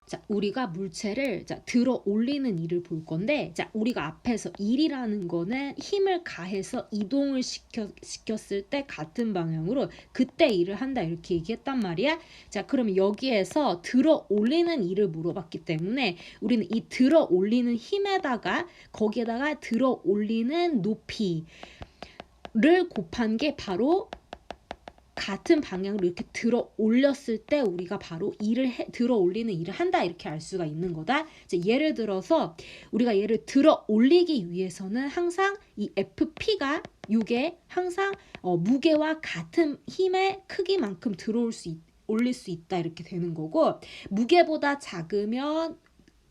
자, 우리가 물체를 들어 올리는 일을 볼 건데, 자, 우리가 앞에서 일이라는 거는 힘을 가해서 이동을 시켰을 때 같은 방향으로 그때 일을 한다 이렇게 얘기했단 말이야. 자, 그러면 여기에서 들어 올리는 일을 물어봤기 때문에 우리는 이 들어 올리는 힘에다가 거기에다가 들어 올리는 높이를 곱한 게 바로 같은 방향으로 이렇게 들어 올렸을 때 우리가 바로 들어 올리는 일을 한다 이렇게 알 수가 있는 거다. 이제 예를 들어서 우리가 얘를 들어 올리기 위해서는 항상 이 FP가 이게 항상 무게와 같은 힘의 크기만큼 올릴 수 있다 이렇게 되는 거고, 무게보다 작으면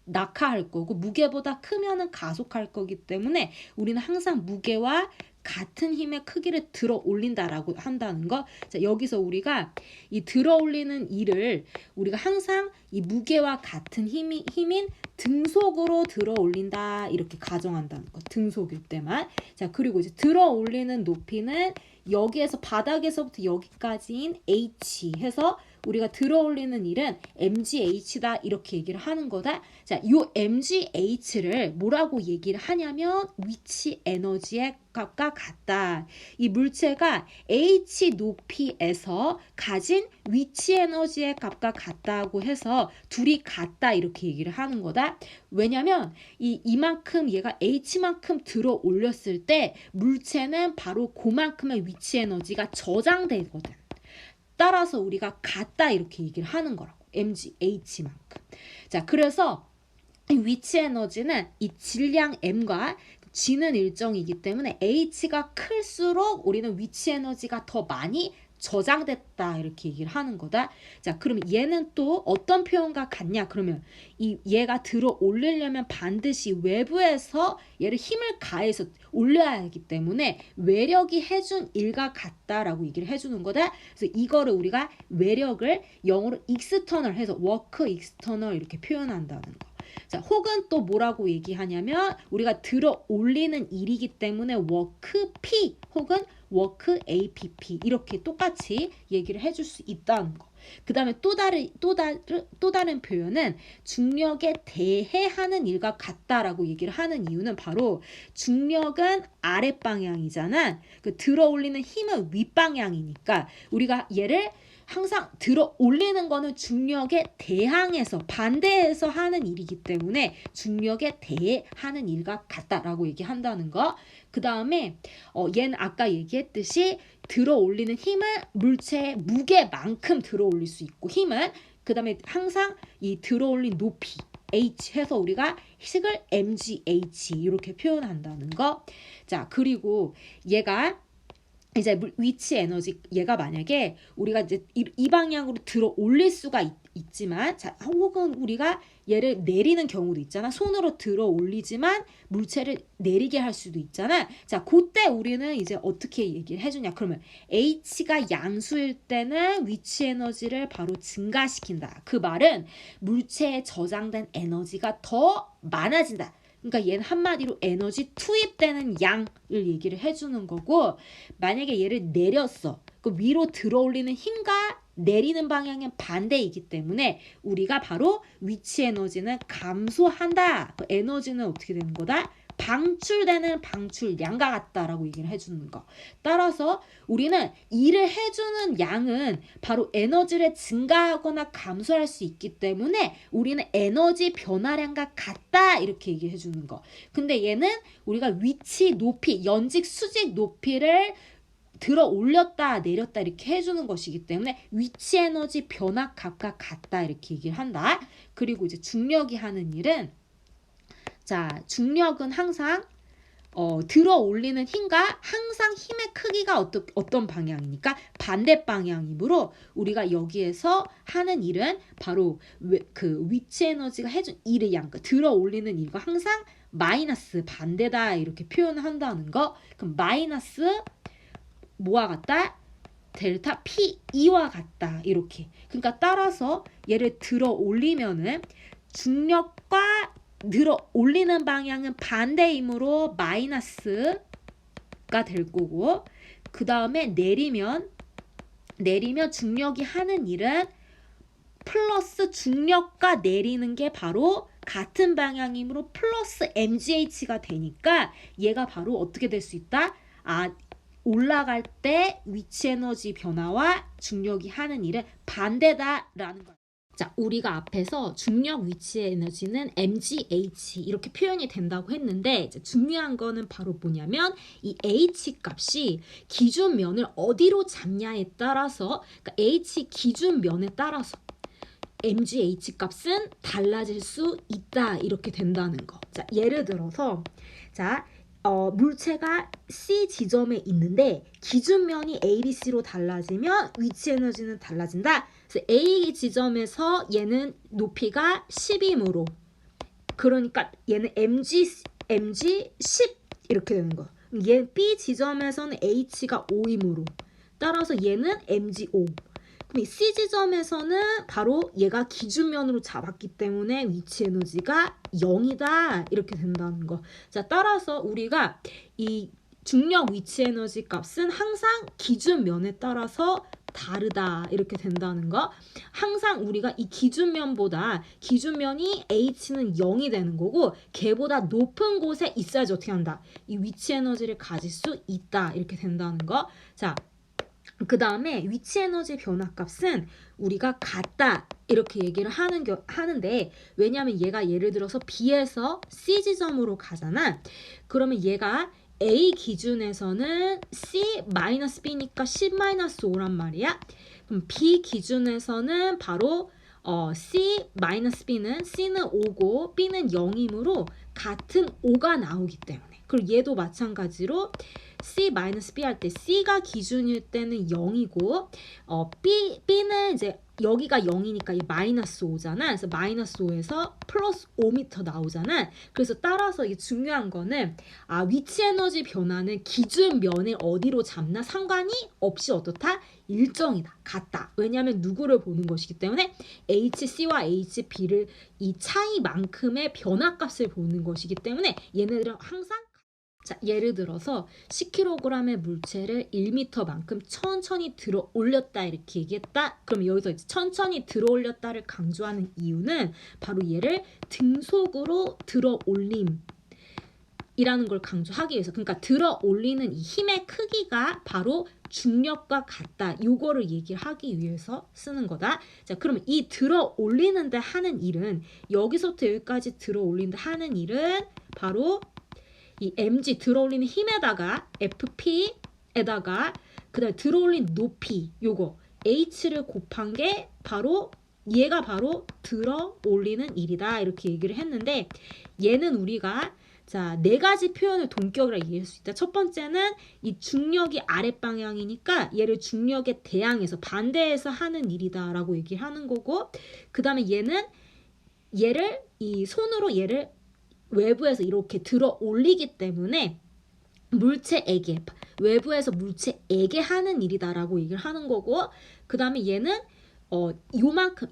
낙하할 거고 무게보다 크면은 가속할 거기 때문에 우리는 항상 무게와 같은 힘의 크기를 들어 올린다라고 한다는 거. 자, 여기서 우리가 이 들어 올리는 일을 우리가 항상 이 무게와 같은 힘인 등속으로 들어 올린다 이렇게 가정한다는 거. 등속일 때만. 자, 그리고 이제 들어 올리는 높이는 여기에서 바닥에서부터 여기까지인 H 해서 우리가 들어 올리는 일은 mgh다 이렇게 얘기를 하는 거다. 자, 요 mgh를 뭐라고 얘기를 하냐면 위치 에너지의 값과 같다. 이 물체가 h 높이에서 가진 위치 에너지의 값과 같다고 해서 둘이 같다 이렇게 얘기를 하는 거다. 왜냐면 이만큼 얘가 h만큼 들어 올렸을 때 물체는 바로 그만큼의 위치 에너지가 저장되거든. 따라서 우리가 같다 이렇게 얘기를 하는 거라고. mgh만큼. 자, 그래서 위치 에너지는 이 질량 m과 g는 일정이기 때문에 h가 클수록 우리는 위치 에너지가 더 많이 저장됐다 이렇게 얘기를 하는 거다. 자, 그럼 얘는 또 어떤 표현과 같냐? 그러면 얘가 들어 올리려면 반드시 외부에서 얘를 힘을 가해서 올려야 하기 때문에 외력이 해준 일과 같다라고 얘기를 해주는 거다. 그래서 이거를 우리가 외력을 영어로 external 해서 work external 이렇게 표현한다는 거. 자, 혹은 또 뭐라고 얘기하냐면 우리가 들어 올리는 일이기 때문에 work P 혹은 work APP 이렇게 똑같이 얘기를 해줄 수 있다는 거. 그 다음에 또 다른 표현은 중력에 대해하는 일과 같다라고 얘기를 하는 이유는 바로 중력은 아랫방향이잖아. 그 들어 올리는 힘은 윗방향이니까 우리가 얘를 항상 들어 올리는 거는 중력에 대항해서 반대해서 하는 일이기 때문에 중력에 대하는 일과 같다라고 얘기한다는 거. 그 다음에 얘는 아까 얘기했듯이 들어 올리는 힘은 물체의 무게만큼 들어 올릴 수 있고 힘은 그 다음에 항상 이 들어 올린 높이 H 해서 우리가 식을 mgh 이렇게 표현한다는 거. 자, 그리고 얘가 이제 위치 에너지 얘가 만약에 우리가 이제 이 방향으로 들어 올릴 수가 있지만 자, 혹은 우리가 얘를 내리는 경우도 있잖아. 손으로 들어 올리지만 물체를 내리게 할 수도 있잖아. 자, 그때 우리는 이제 어떻게 얘기를 해주냐? 그러면 H가 양수일 때는 위치 에너지를 바로 증가시킨다. 그 말은 물체에 저장된 에너지가 더 많아진다. 그러니까 얘는 한마디로 에너지 투입되는 양을 얘기를 해주는 거고, 만약에 얘를 내렸어. 그 위로 들어 올리는 힘과 내리는 방향은 반대이기 때문에 우리가 바로 위치 에너지는 감소한다. 그 에너지는 어떻게 되는 거다? 방출되는 방출량과 같다라고 얘기를 해주는 거. 따라서 우리는 일을 해주는 양은 바로 에너지를 증가하거나 감소할 수 있기 때문에 우리는 에너지 변화량과 같다 이렇게 얘기해 주는 거. 근데 얘는 우리가 위치 높이, 연직 수직 높이를 들어 올렸다 내렸다 이렇게 해주는 것이기 때문에 위치 에너지 변화 값과 같다 이렇게 얘기를 한다. 그리고 이제 중력이 하는 일은 자, 중력은 항상 들어 올리는 힘과 항상 힘의 크기가 어떤 방향이니까 반대 방향이므로 우리가 여기에서 하는 일은 바로 그 위치 에너지가 해준 일의 양, 들어 올리는 일과 항상 마이너스 반대다 이렇게 표현을 한다는 거. 그럼 마이너스 뭐와 같다? 델타 P2와 같다 이렇게. 그러니까 따라서 얘를 들어 올리면은 중력과 들어 올리는 방향은 반대이므로 마이너스가 될 거고, 그 다음에 내리면 중력이 하는 일은 플러스 중력과 내리는 게 바로 같은 방향이므로 플러스 mgh가 되니까 얘가 바로 어떻게 될 수 있다? 올라갈 때 위치 에너지 변화와 중력이 하는 일은 반대다라는 거야. 자, 우리가 앞에서 중력 위치의 에너지는 mgh 이렇게 표현이 된다고 했는데 이제 중요한 거는 바로 뭐냐면 이 h 값이 기준면을 어디로 잡냐에 따라서 그러니까 h 기준면에 따라서 mgh 값은 달라질 수 있다 이렇게 된다는 거. 자, 예를 들어서 물체가 C 지점에 있는데 기준면이 A, B, C로 달라지면 위치 에너지는 달라진다. 그래서 A 지점에서 얘는 높이가 10이므로 그러니까 얘는 mg 10 이렇게 되는 거야. 얘 B 지점에서는 H가 5이므로 따라서 얘는 mg 5. 그럼 이 C 지점에서는 바로 얘가 기준면으로 잡았기 때문에 위치 에너지가 0이다 이렇게 된다는 거. 자, 따라서 우리가 이 중력 위치 에너지 값은 항상 기준면에 따라서 다르다 이렇게 된다는 거. 항상 우리가 이 기준면보다 기준면이 H는 0이 되는 거고 걔보다 높은 곳에 있어야지 어떻게 한다. 이 위치 에너지를 가질 수 있다 이렇게 된다는 거. 자, 그 다음에 위치 에너지 변화값은 우리가 같다 이렇게 얘기를 하는데 왜냐하면 얘가 예를 들어서 B에서 C 지점으로 가잖아. 그러면 얘가 A 기준에서는 C-B니까 10-5란 말이야. 그럼 B 기준에서는 바로 C-B는 C는 5고 B는 0이므로 같은 5가 나오기 때문에 그리고 얘도 마찬가지로 C-B 할 때 C가 기준일 때는 0이고 B는 이제 여기가 0이니까 이 마이너스 5잖아. 그래서 마이너스 5에서 플러스 5m 나오잖아. 그래서 따라서 이게 중요한 거는 위치 에너지 변화는 기준면을 어디로 잡나 상관이 없이 어떻다? 일정이다. 같다. 왜냐하면 누구를 보는 것이기 때문에 HC와 HB를 이 차이만큼의 변화값을 보는 것이기 때문에 얘네들은 항상 자, 예를 들어서 10kg의 물체를 1m만큼 천천히 들어 올렸다 이렇게 얘기했다. 그럼 여기서 이제 천천히 들어 올렸다를 강조하는 이유는 바로 얘를 등속으로 들어 올림 이라는 걸 강조하기 위해서 그러니까 들어 올리는 이 힘의 크기가 바로 중력과 같다. 요거를 얘기를 하기 위해서 쓰는 거다. 자, 그러면 이 들어 올리는데 하는 일은 여기서부터 여기까지 들어 올린다 하는 일은 바로 이 mg 들어올리는 힘에다가 fp에다가 그다음에 들어올린 높이 요거 h를 곱한 게 바로 얘가 바로 들어올리는 일이다 이렇게 얘기를 했는데 얘는 우리가 자, 네 가지 표현을 동격이라 이해할 수 있다. 첫 번째는 이 중력이 아랫방향이니까 얘를 중력에 대항해서 반대해서 하는 일이다라고 얘기를 하는 거고 그 다음에 얘를 이 손으로 얘를 외부에서 이렇게 들어 올리기 때문에 물체에게 외부에서 물체에게 하는 일이다라고 얘기를 하는 거고 그 다음에 얘는 요만큼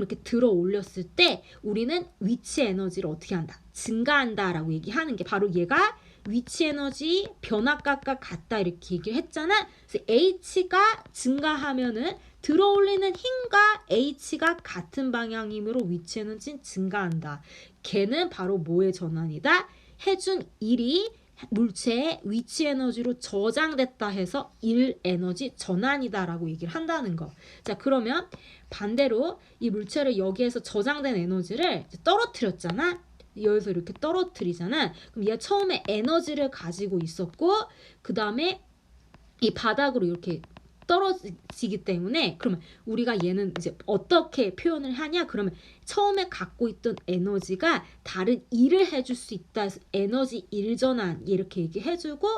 이렇게 들어 올렸을 때 우리는 위치 에너지를 어떻게 한다? 증가한다라고 얘기하는 게 바로 얘가 위치 에너지 변화값과 같다 이렇게 얘기를 했잖아. 그래서 H가 증가하면은 들어 올리는 힘과 H가 같은 방향이므로 위치 에너지는 증가한다. 걔는 바로 뭐의 전환이다? 해준 일이 물체의 위치 에너지로 저장됐다 해서 일 에너지 전환이다라고 얘기를 한다는 거. 자, 그러면 반대로 이 물체를 여기에서 저장된 에너지를 떨어뜨렸잖아. 여기서 이렇게 떨어뜨리잖아. 그럼 얘가 처음에 에너지를 가지고 있었고 그 다음에 이 바닥으로 이렇게 떨어지기 때문에 그러면 우리가 얘는 이제 어떻게 표현을 하냐 그러면 처음에 갖고 있던 에너지가 다른 일을 해줄 수 있다 해서 에너지 일전환 이렇게 얘기해주고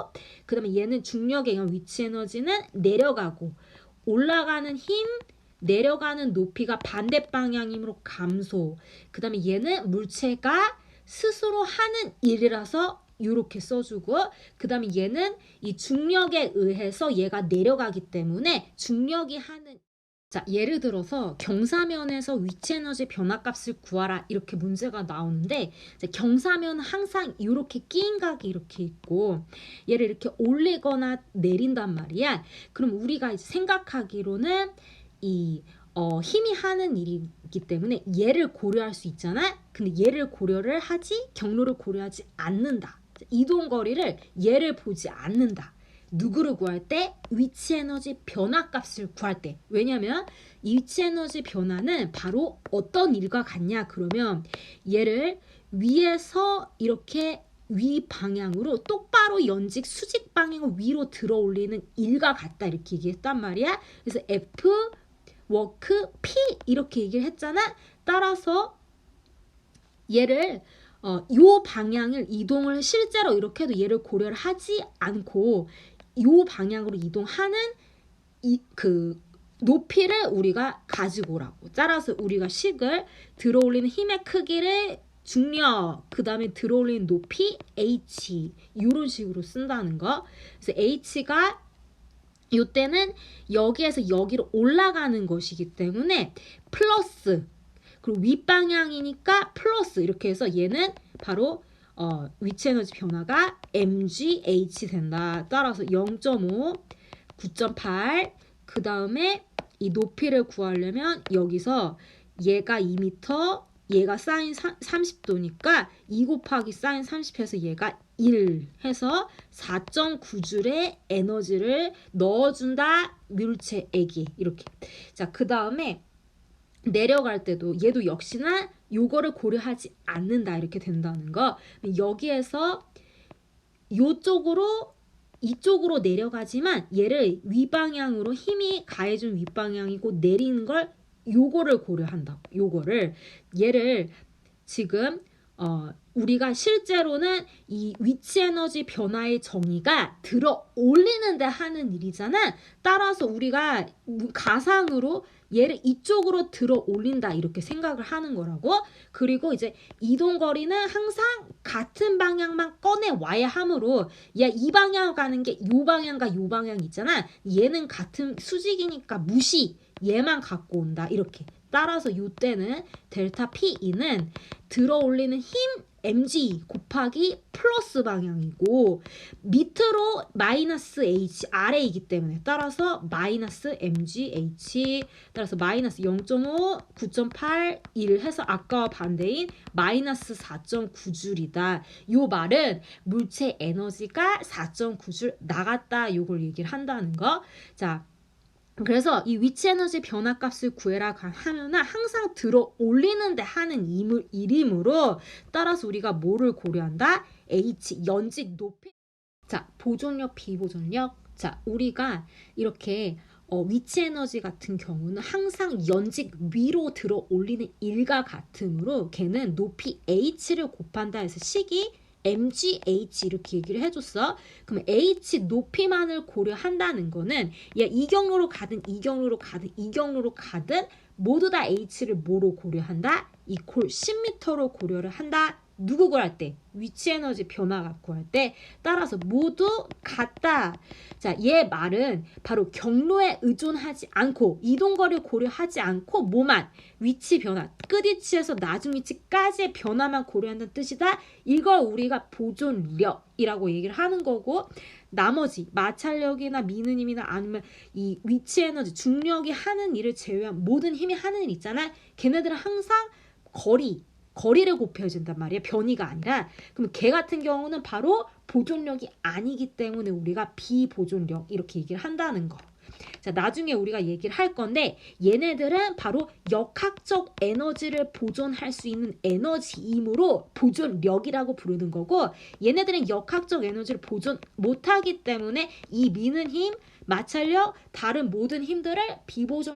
그 다음에 얘는 중력에 의한 위치 에너지는 내려가고 올라가는 힘 내려가는 높이가 반대 방향이므로 감소 그 다음에 얘는 물체가 스스로 하는 일이라서 이렇게 써주고 그 다음에 얘는 이 중력에 의해서 얘가 내려가기 때문에 중력이 하는 자, 예를 들어서 경사면에서 위치 에너지 변화값을 구하라 이렇게 문제가 나오는데 경사면은 항상 이렇게 끼인 각이 이렇게 있고 얘를 이렇게 올리거나 내린단 말이야. 그럼 우리가 이제 생각하기로는 이 힘이 하는 일이기 때문에 얘를 고려할 수 있잖아. 근데 얘를 고려를 하지 경로를 고려하지 않는다. 이동거리를 얘를 보지 않는다. 누구를 구할 때? 위치 에너지 변화 값을 구할 때. 왜냐면 이 위치 에너지 변화는 바로 어떤 일과 같냐 그러면 얘를 위에서 이렇게 위 방향으로 똑바로 연직 수직 방향으로 위로 들어 올리는 일과 같다 이렇게 얘기했단 말이야. 그래서 F 워크 P 이렇게 얘기를 했잖아. 따라서 얘를 요 방향을 이동을 실제로 이렇게 해도 얘를 고려를 하지 않고 요 방향으로 이동하는 그 높이를 우리가 가지고 오라고. 따라서 우리가 식을 들어올리는 힘의 크기를 중력, 그 다음에 들어올리는 높이 H 이런 식으로 쓴다는 거. 그래서 H가 이때는 여기에서 여기로 올라가는 것이기 때문에 플러스 그리고 윗방향이니까 플러스 이렇게 해서 얘는 바로 위치 에너지 변화가 mgh 된다. 따라서 0.5, 9.8 그 다음에 이 높이를 구하려면 여기서 얘가 2m 얘가 사인 30도니까 2 곱하기 사인 30 해서 얘가 1 해서 4.9줄의 에너지를 넣어준다. 물체에게 이렇게. 자, 그 다음에 내려갈 때도 얘도 역시나 요거를 고려하지 않는다 이렇게 된다는 거. 여기에서 이쪽으로 내려가지만 얘를 위방향으로 힘이 가해준 윗방향이고 내리는 걸 요거를 고려한다. 요거를 얘를 지금 우리가 실제로는 이 위치 에너지 변화의 정의가 들어 올리는데 하는 일이잖아. 따라서 우리가 가상으로 얘를 이쪽으로 들어 올린다 이렇게 생각을 하는 거라고. 그리고 이제 이동거리는 항상 같은 방향만 꺼내 와야 하므로 야, 이 방향 가는 게 요 방향과 요 방향 있잖아. 얘는 같은 수직이니까 무시. 얘만 갖고 온다 이렇게. 따라서 이때는 델타 P는 들어 올리는 힘 mg 곱하기 플러스 방향이고 밑으로 마이너스 h 아래이기 때문에 따라서 마이너스 mgh 따라서 마이너스 0.5, 9.8, 1 해서 아까와 반대인 마이너스 4.9줄이다. 요 말은 물체 에너지가 4.9줄 나갔다. 요걸 얘기를 한다는 거. 자. 그래서 이 위치 에너지 변화 값을 구해라 하면은 항상 들어 올리는데 하는 일이므로 따라서 우리가 뭐를 고려한다? H 연직 높이. 자, 보존력 비보존력. 자, 우리가 이렇게 위치 에너지 같은 경우는 항상 연직 위로 들어 올리는 일과 같으므로 걔는 높이 H를 곱한다 해서 식이 mgh 이렇게 얘기를 해줬어. 그럼 h 높이만을 고려한다는 거는 야, 이 경로로 가든 이 경로로 가든 이 경로로 가든 모두 다 h를 뭐로 고려한다? 이퀄 10m로 고려를 한다. 누구 구할 때? 위치 에너지 변화 구할 때. 따라서 모두 같다. 자, 얘 말은 바로 경로에 의존하지 않고 이동거리를 고려하지 않고 뭐만? 위치 변화, 끝위치에서 나중 위치까지의 변화만 고려한다는 뜻이다. 이걸 우리가 보존력이라고 얘기를 하는 거고 나머지 마찰력이나 미느님이나 아니면 이 위치 에너지, 중력이 하는 일을 제외한 모든 힘이 하는 일 있잖아. 걔네들은 항상 거리를 곱해준단 말이야. 변이가 아니라. 그럼 걔 같은 경우는 바로 보존력이 아니기 때문에 우리가 비보존력 이렇게 얘기를 한다는 거. 자, 나중에 우리가 얘기를 할 건데 얘네들은 바로 역학적 에너지를 보존할 수 있는 에너지이므로 보존력이라고 부르는 거고 얘네들은 역학적 에너지를 보존 못하기 때문에 이 미는 힘, 마찰력, 다른 모든 힘들을 비보존